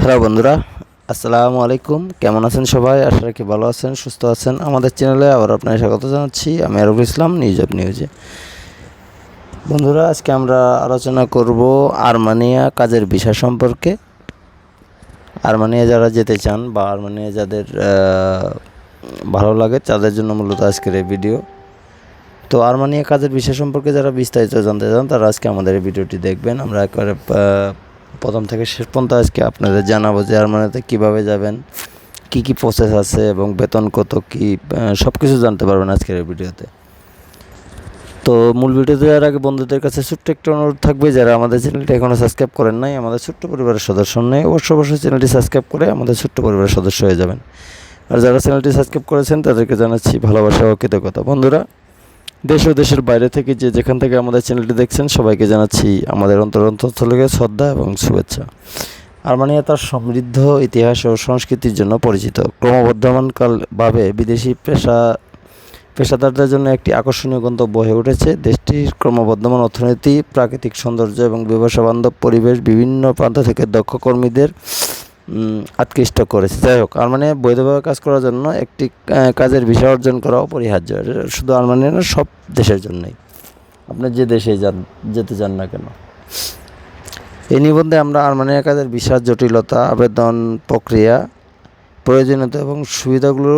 Hello বন্ধুরা, আসসালামু আলাইকুম। কেমন আছেন সবাই? আশা রাখি ভালো আছেন, সুস্থ আছেন। আমাদের চ্যানেলে আবার আপনাদের স্বাগত জানাচ্ছি। আমি আরবুল ইসলাম, নিউজ অফ নিউজে। বন্ধুরা, আজকে আমরা আলোচনা করব আর্মেনিয়া কাজের ভিসা সম্পর্কে। আর্মেনিয়া যারা যেতে চান বা আর্মেনিয়া যাদের ভালো লাগে তাদের জন্য মূলত আজকের এই ভিডিও। তো আর্মেনিয়া কাজের ভিসা সম্পর্কে যারা বিস্তারিত জানতে চান তারা আজকে আমাদের এই ভিডিওটি দেখবেন। আমরা একেবারে প্রথম থেকে শেষ পর্যন্ত আজকে আপনাদের জানাবো যে আর্মেনিয়াতে কীভাবে যাবেন, কি কি প্রসেস আছে এবং বেতন কত কী, সব কিছু জানতে পারবেন আজকের এই ভিডিওতে। তো মূল ভিডিওতে যাওয়ার আগে বন্ধুদের কাছে ছোট্ট একটা অনুরোধ থাকবে, যারা আমাদের চ্যানেলটি এখনও সাবস্ক্রাইব করেন নাই, আমাদের ছোট্ট পরিবারের সদস্য নেই, অবশ্যই চ্যানেলটি সাবস্ক্রাইব করে আমাদের ছোট্ট পরিবারের সদস্য হয়ে যাবেন। আর যারা চ্যানেলটি সাবস্ক্রাইব করেছেন তাদেরকে জানাচ্ছি ভালোবাসা ও কৃতজ্ঞতা। বন্ধুরা, দেশ ও দেশের বাইরে থেকে যেখান থেকে আমাদের চ্যানেলটি দেখছেন সবাইকে জানাচ্ছি আমাদের অন্তঃস্থলে শ্রদ্ধা এবং শুভেচ্ছা। আর্মেনিয়া তার সমৃদ্ধ ইতিহাস ও সংস্কৃতির জন্য পরিচিত। ক্রমবর্ধমানভাবে বিদেশি পেশাদারদের জন্য একটি আকর্ষণীয় গন্তব্য হয়ে উঠেছে। দেশটির ক্রমবর্ধমান অর্থনীতি, প্রাকৃতিক সৌন্দর্য এবং ব্যবসাবান্ধব পরিবেশ বিভিন্ন প্রান্ত থেকে দক্ষ কর্মীদের আকৃষ্ট করেছে। যাই হোক, আর্মেনিয়া বৈধভাবে কাজ করার জন্য একটি কাজের ভিসা অর্জন করা অপরিহার্য। শুধু আর্মেনিয়া না, সব দেশের জন্যই, আপনি যে দেশে যেতে চান না কেন। এই নিবন্ধে আমরা আর্মেনিয়া কাজের ভিসার জটিলতা, আবেদন প্রক্রিয়া, প্রয়োজনীয়তা এবং সুবিধাগুলো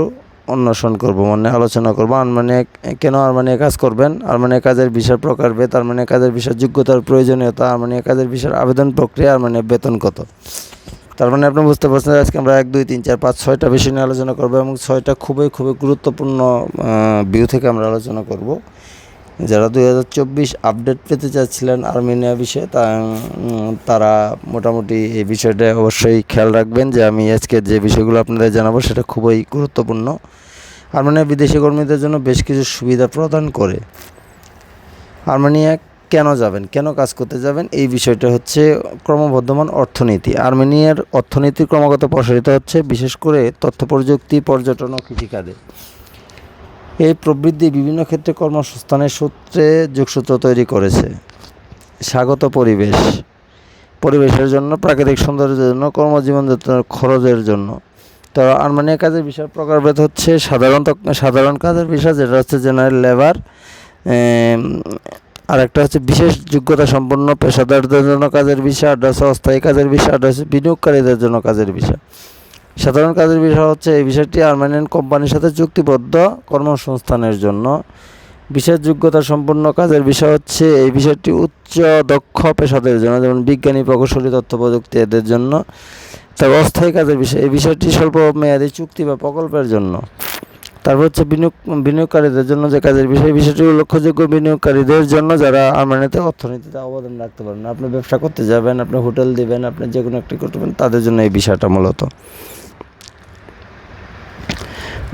অন্বেষণ করব, আলোচনা করব। কেন আর্মেনিয়া কাজ করবেন, আর্মেনিয়া কাজের ভিসার প্রকারভেদ, আর্মেনিয়া কাজের ভিসার যোগ্যতার প্রয়োজনীয়তা, আর্মেনিয়া কাজের ভিসার আবেদন প্রক্রিয়া, আর্মেনিয়া বেতন কত। তার মানে আপনি বুঝতে পারছেন আজকে আমরা 1, 2, 3, 4, 5, 6টা বিষয় নিয়ে আলোচনা করবো এবং 6টা খুবই গুরুত্বপূর্ণ ভিউ থেকে আমরা আলোচনা করব। যারা 2024 আপডেট পেতে চাচ্ছিলেন আর্মেনিয়া বিষয়ে তারা মোটামুটি এই বিষয়টা অবশ্যই খেয়াল রাখবেন যে আমি আজকে যে বিষয়গুলো আপনাদের জানাবো সেটা খুবই গুরুত্বপূর্ণ। আর্মেনিয়া বিদেশি কর্মীদের জন্য বেশ কিছু সুবিধা প্রদান করে। আর্মেনিয়া কেন যাবেন, কেন কাজ করতে যাবেন, এই বিষয়টা হচ্ছে ক্রমবর্ধমান অর্থনীতি। আর্মেনিয়ার অর্থনীতি ক্রমাগত প্রসারিত হচ্ছে, বিশেষ করে তথ্য প্রযুক্তি, পর্যটন ও কৃষিকাজে। এই প্রবৃদ্ধি বিভিন্ন ক্ষেত্রে কর্মসংস্থানের যোগসূত্র তৈরি করেছে। স্বাগত পরিবেশের জন্য, প্রাকৃতিক সৌন্দর্যের জন্য, কর্মজীবনযাত্রার খরচের জন্য। তো আর্মেনিয়া কাজের বিষয়ের প্রকারভেদ হচ্ছে সাধারণ কাজের বিষয়, যেটা হচ্ছে জেনারেল লেবার। আর একটা হচ্ছে বিশেষ যোগ্যতা সম্পন্ন পেশাদারদের জন্য কাজের বিষয়, আর হচ্ছে অস্থায়ী কাজের বিষয়, আর হচ্ছে বিনিয়োগকারীদের জন্য কাজের বিষয়। সাধারণ কাজের বিষয় হচ্ছে এই বিষয়টি আর্মেনিয়ান কোম্পানির সাথে চুক্তিবদ্ধ কর্মসংস্থানের জন্য। বিশেষ যোগ্যতা সম্পন্ন কাজের বিষয় হচ্ছে এই বিষয়টি উচ্চ দক্ষ পেশাদের জন্য, যেমন বিজ্ঞানী, প্রকৌশলী, তথ্য প্রযুক্তি এদের জন্য। তবে অস্থায়ী কাজের বিষয় এই বিষয়টি স্বল্প মেয়াদী চুক্তি বা প্রকল্পের জন্য। তারপর হচ্ছে বিনিয়োগকারীদের জন্য যে কাজের বিষয়টি উল্লেখযোগ্য বিনিয়োগকারীদের জন্য যারা আর্মেনিয়াতে অর্থনীতিতে অবদান রাখতে পারেন। আপনি ব্যবসা করতে যাবেন, আপনি হোটেল দিবেন, আপনি যে কোনো একটি করতে পারেন, তাদের জন্য এই বিষয়টা মূলত।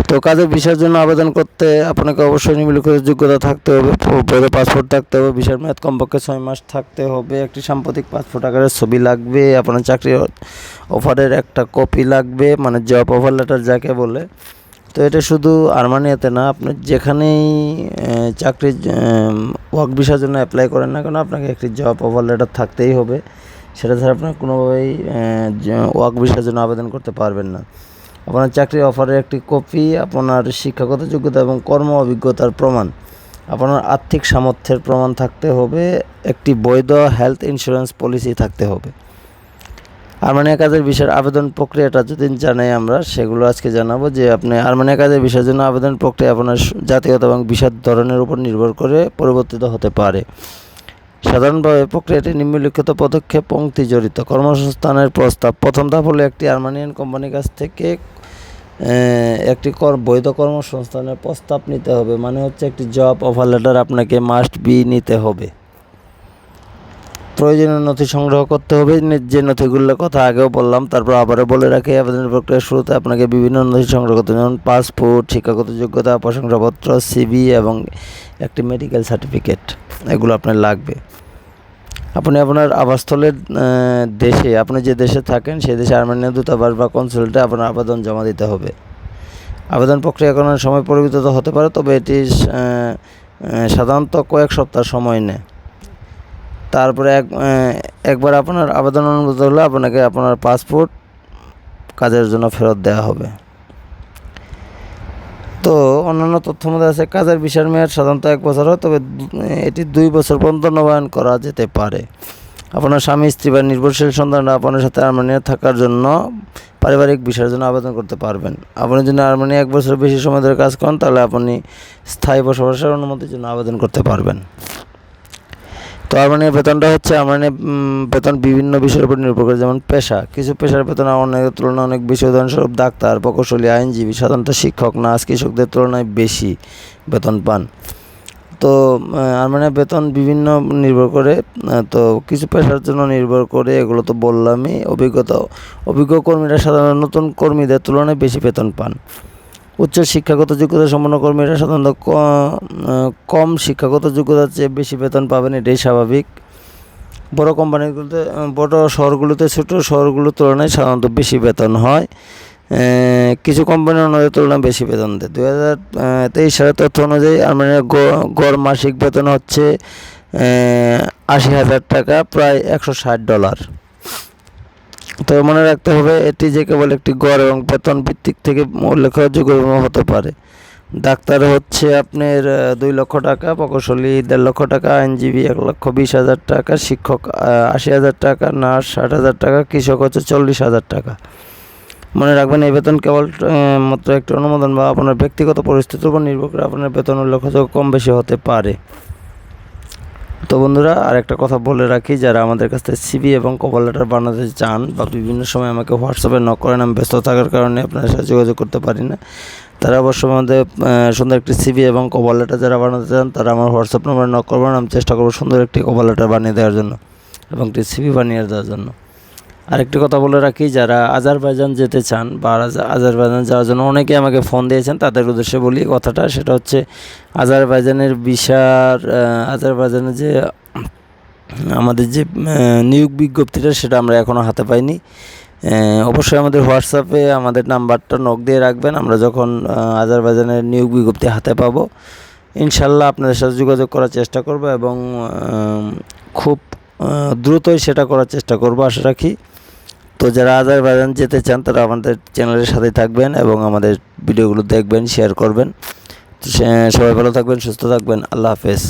তো কাজের ভিসার জন্য আবেদন করতে আপনাকে অবশ্যই নিম্নলিখিত যোগ্যতা থাকতে হবে। বৈধ পাসপোর্ট থাকতে হবে, ভিসার মেয়াদ কমপক্ষে 6 মাস থাকতে হবে, একটি সাম্প্রতিক পাসপোর্ট আকারের ছবি লাগবে, আপনার চাকরির অফারের একটা কপি লাগবে, জব অফার লেটার যাকে বলে। তো এটা শুধু আর্মেনিয়াতে না, আপনি যেখানেই চাকরির ওয়ার্ক ভিসার জন্য অ্যাপ্লাই করেন না কেন, আপনাকে একটি জব অফার লেটার থাকতেই হবে। সেটা ছাড়া আপনার কোনোভাবেই ওয়ার্ক ভিসার জন্য আবেদন করতে পারবেন না। আপনার চাকরির অফারের একটি কপি, আপনার শিক্ষাগত যোগ্যতা এবং কর্ম অভিজ্ঞতার প্রমাণ, আপনার আর্থিক সামর্থ্যের প্রমাণ থাকতে হবে, একটি বৈধ হেলথ ইন্স্যুরেন্স পলিসি থাকতে হবে। আর্মেনিয়া কাজের ভিসার আবেদন প্রক্রিয়াটা যদি জানাই আমরা, সেগুলো আজকে জানাবো। যে আপনি আর্মেনিয়া কাজের ভিসার জন্য আবেদন প্রক্রিয়া আপনার জাতীয়তা এবং ভিসার ধরনের উপর নির্ভর করে পরিবর্তিত হতে পারে। সাধারণভাবে প্রক্রিয়াটি নিম্নলিখিত পদক্ষেপ পংক্তি জড়িত। কর্মসংস্থানের প্রস্তাব। প্রথম ধাপ হলো একটি আর্মেনিয়ান কোম্পানির কাছ থেকে একটি বৈধ কর্মসংস্থানের প্রস্তাব নিতে হবে, হচ্ছে একটি জব অফার লেটার আপনাকে মাস্ট বি নিতে হবে। প্রয়োজনীয় নথি সংগ্রহ করতে হবে, যে নথিগুলোর কথা আগেও বললাম, তারপর আবারও বলে রাখি। আবেদন প্রক্রিয়ার শুরুতে আপনাকে বিভিন্ন নথি সংগ্রহ করতে হবে, যেমন পাসপোর্ট, শিক্ষাগত যোগ্যতা, প্রশংসাপত্র, সিভি এবং একটি মেডিকেল সার্টিফিকেট। এগুলো আপনার লাগবে। আপনি আপনার আবাসস্থলের দেশে, আপনি যে দেশে থাকেন সেই দেশে আর্মেনিয়া দূতাবাস বা কনসুলেটে আপনার আবেদন জমা দিতে হবে। আবেদন প্রক্রিয়াকরণের সময় পরিবর্তিত হতে পারে, তবে এটি সাধারণত কয়েক সপ্তাহ সময় নেয়। তারপরে একবার আপনার আবেদন অনুমোদিত হলে আপনাকে আপনার পাসপোর্ট কাজের জন্য ফেরত দেওয়া হবে। তো অন্যান্য তথ্য মধ্যে আছে কাজের ভিসার মেয়াদ সাধারণত 1 বছর হয়, তবে এটি 2 বছর পর্যন্ত নবায়ন করা যেতে পারে। আপনার স্বামী, স্ত্রী বা নির্ভরশীল সন্তানরা আপনার সাথে আর্মেনিয়া থাকার জন্য পারিবারিক ভিসার জন্য আবেদন করতে পারবেন। আপনি যদি আর্মেনিয়া 1 বছরের বেশি সময় ধরে কাজ করেন তাহলে আপনি স্থায়ী বসবাসের অনুমতির জন্য আবেদন করতে পারবেন। তো আর্মেনিয়ার বেতনটা হচ্ছে আর্মেনিয়ার বেতন বিভিন্ন বিষয়ের উপর নির্ভর করে, যেমন পেশা। কিছু পেশার বেতন অনেক তুলনায় অনেক বেশি, উদাহরণস্বরূপ ডাক্তার, প্রকৌশলী, আইনজীবী, সাধারণত শিক্ষক, নার্স, কৃষকদের তুলনায় বেশি বেতন পান। তো আর্মেনিয়ার বেতন বিভিন্ন নির্ভর করে, তো কিছু পেশার জন্য নির্ভর করে, এগুলো তো বললামই। অভিজ্ঞ কর্মীরা সাধারণত নতুন কর্মীদের তুলনায় বেশি বেতন পান। উচ্চ শিক্ষাগত যোগ্যতা সম্পন্ন কর্মীরা সাধারণত কম শিক্ষাগত যোগ্যতার চেয়ে বেশি বেতন পাবেন, এটাই স্বাভাবিক। বড় কোম্পানিগুলোতে, বড় শহরগুলোতে ছোট শহরগুলোর তুলনায় সাধারণত বেশি বেতন হয়। কিছু কোম্পানি অন্যদের তুলনায় বেশি বেতন দেয়। 2023 সালের তথ্য অনুযায়ী আর্মেনিয়ার গড় মাসিক বেতন হচ্ছে 80,000 টাকা, প্রায় $160। তো মনে রাখতে হবে এটি যে কেবল একটি গড় এবং বেতন ভিত্তিক থেকে উল্লেখযোগ্য হতে পারে। ডাক্তার হচ্ছে আপনার 2 লক্ষ টাকা, প্রকৌশলী 1.5 লক্ষ টাকা, আইনজীবী 1,20,000 টাকা, শিক্ষক 80,000 টাকা, নার্স 60,000 টাকা, কৃষক হচ্ছে 40,000 টাকা। মনে রাখবেন এই বেতন কেবল মাত্র একটি অনুমোদন বা আপনার ব্যক্তিগত পরিস্থিতির উপর নির্ভর করে আপনার বেতন উল্লেখযোগ্য কম বেশি হতে পারে। তো বন্ধুরা, আরেকটা কথা বলে রাখি, যারা আমাদের কাছ থেকে সিভি এবং কভার লেটার বানাতে চান বা বিভিন্ন সময় আমাকে হোয়াটসঅ্যাপে নক করেন, আমি ব্যস্ত থাকার কারণে আপনার সাথে যোগাযোগ করতে পারি না, তারা অবশ্যই আমাদের সুন্দর একটি সিভি এবং কভার লেটার যারা বানাতে চান তারা আমার হোয়াটসঅ্যাপ নম্বরে নক করবেন। আমি চেষ্টা করবো সুন্দর একটি কভার লেটার বানিয়ে দেওয়ার জন্য এবং একটি সিভি বানিয়ে দেওয়ার জন্য। আরেকটি কথা বলে রাখি, যারা আজারবাইজান যেতে চান বা আজারবাইজান যাওয়ার জন্য অনেকে আমাকে ফোন দিয়েছেন, তাদের উদ্দেশ্যে বলি কথাটা, সেটা হচ্ছে আজারবাইজানের ভিসার, আজারবাইজানের যে আমাদের যে নিয়োগ বিজ্ঞপ্তিটা সেটা আমরা এখনও হাতে পাইনি। অবশ্যই আমাদের হোয়াটসঅ্যাপে আমাদের নাম্বারটা নক দিয়ে রাখবেন। আমরা যখন আজারবাইজানের নিয়োগ বিজ্ঞপ্তি হাতে পাবো ইনশাল্লাহ আপনাদের সাথে যোগাযোগ করার চেষ্টা করব এবং খুব দ্রুতই সেটা করার চেষ্টা করব আশা রাখি। তো যারা আজারবাইজান যেতে চান তারা আমাদের চ্যানেলের সাথে থাকবেন এবং আমাদের ভিডিওগুলো দেখবেন, শেয়ার করবেন। তো সবাই ভালো থাকবেন, সুস্থ থাকবেন। আল্লাহ হাফেজ।